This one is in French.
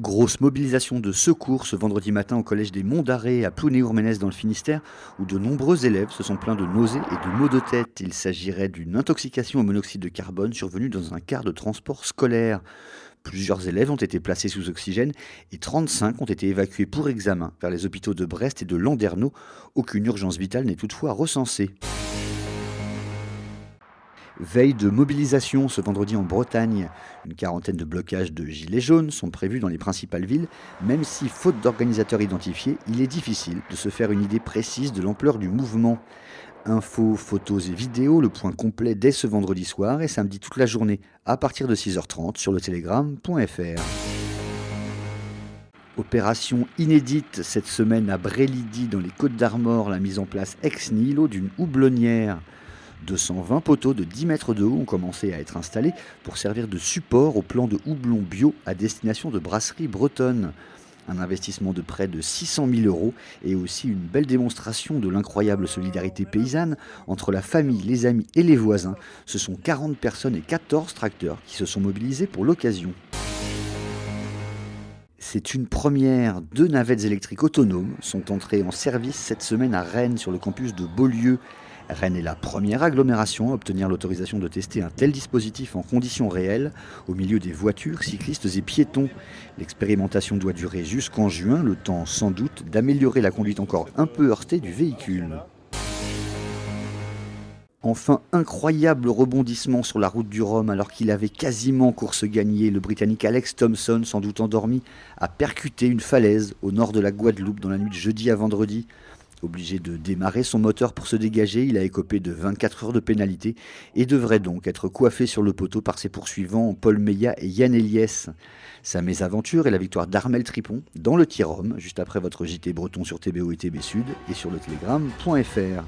Grosse mobilisation de secours ce vendredi matin au collège des Monts d'Arrée à Plounéour-Ménès dans le Finistère, où de nombreux élèves se sont plaints de nausées et de maux de tête. Il s'agirait d'une intoxication au monoxyde de carbone survenue dans un car de transport scolaire. Plusieurs élèves ont été placés sous oxygène et 35 ont été évacués pour examen vers les hôpitaux de Brest et de Landerneau. Aucune urgence vitale n'est toutefois recensée. Veille de mobilisation ce vendredi en Bretagne. Une quarantaine de blocages de gilets jaunes sont prévus dans les principales villes, même si, faute d'organisateurs identifiés, il est difficile de se faire une idée précise de l'ampleur du mouvement. Infos, photos et vidéos, le point complet dès ce vendredi soir et samedi toute la journée à partir de 6h30 sur le telegram.fr. Opération inédite cette semaine à Brélidy dans les Côtes-d'Armor, la mise en place ex nihilo d'une houblonnière. 220 poteaux de 10 mètres de haut ont commencé à être installés pour servir de support au plan de houblon bio à destination de brasseries bretonnes. Un investissement de près de 600 000 euros et aussi une belle démonstration de l'incroyable solidarité paysanne entre la famille, les amis et les voisins. Ce sont 40 personnes et 14 tracteurs qui se sont mobilisés pour l'occasion. C'est une première. 2 navettes électriques autonomes sont entrées en service cette semaine à Rennes sur le campus de Beaulieu. Rennes est la première agglomération à obtenir l'autorisation de tester un tel dispositif en conditions réelles, au milieu des voitures, cyclistes et piétons. L'expérimentation doit durer jusqu'en juin, le temps sans doute d'améliorer la conduite encore un peu heurtée du véhicule. Enfin, incroyable rebondissement sur la route du Rhum alors qu'il avait quasiment course gagnée. Le Britannique Alex Thomson, sans doute endormi, a percuté une falaise au nord de la Guadeloupe dans la nuit de jeudi à vendredi. Obligé de démarrer son moteur pour se dégager, il a écopé de 24 heures de pénalité et devrait donc être coiffé sur le poteau par ses poursuivants Paul Meillat et Yann Eliès. Sa mésaventure est la victoire d'Armel Tripon dans le Tir-Rhum, juste après votre JT breton sur TBO et TB Sud et sur le telegram.fr.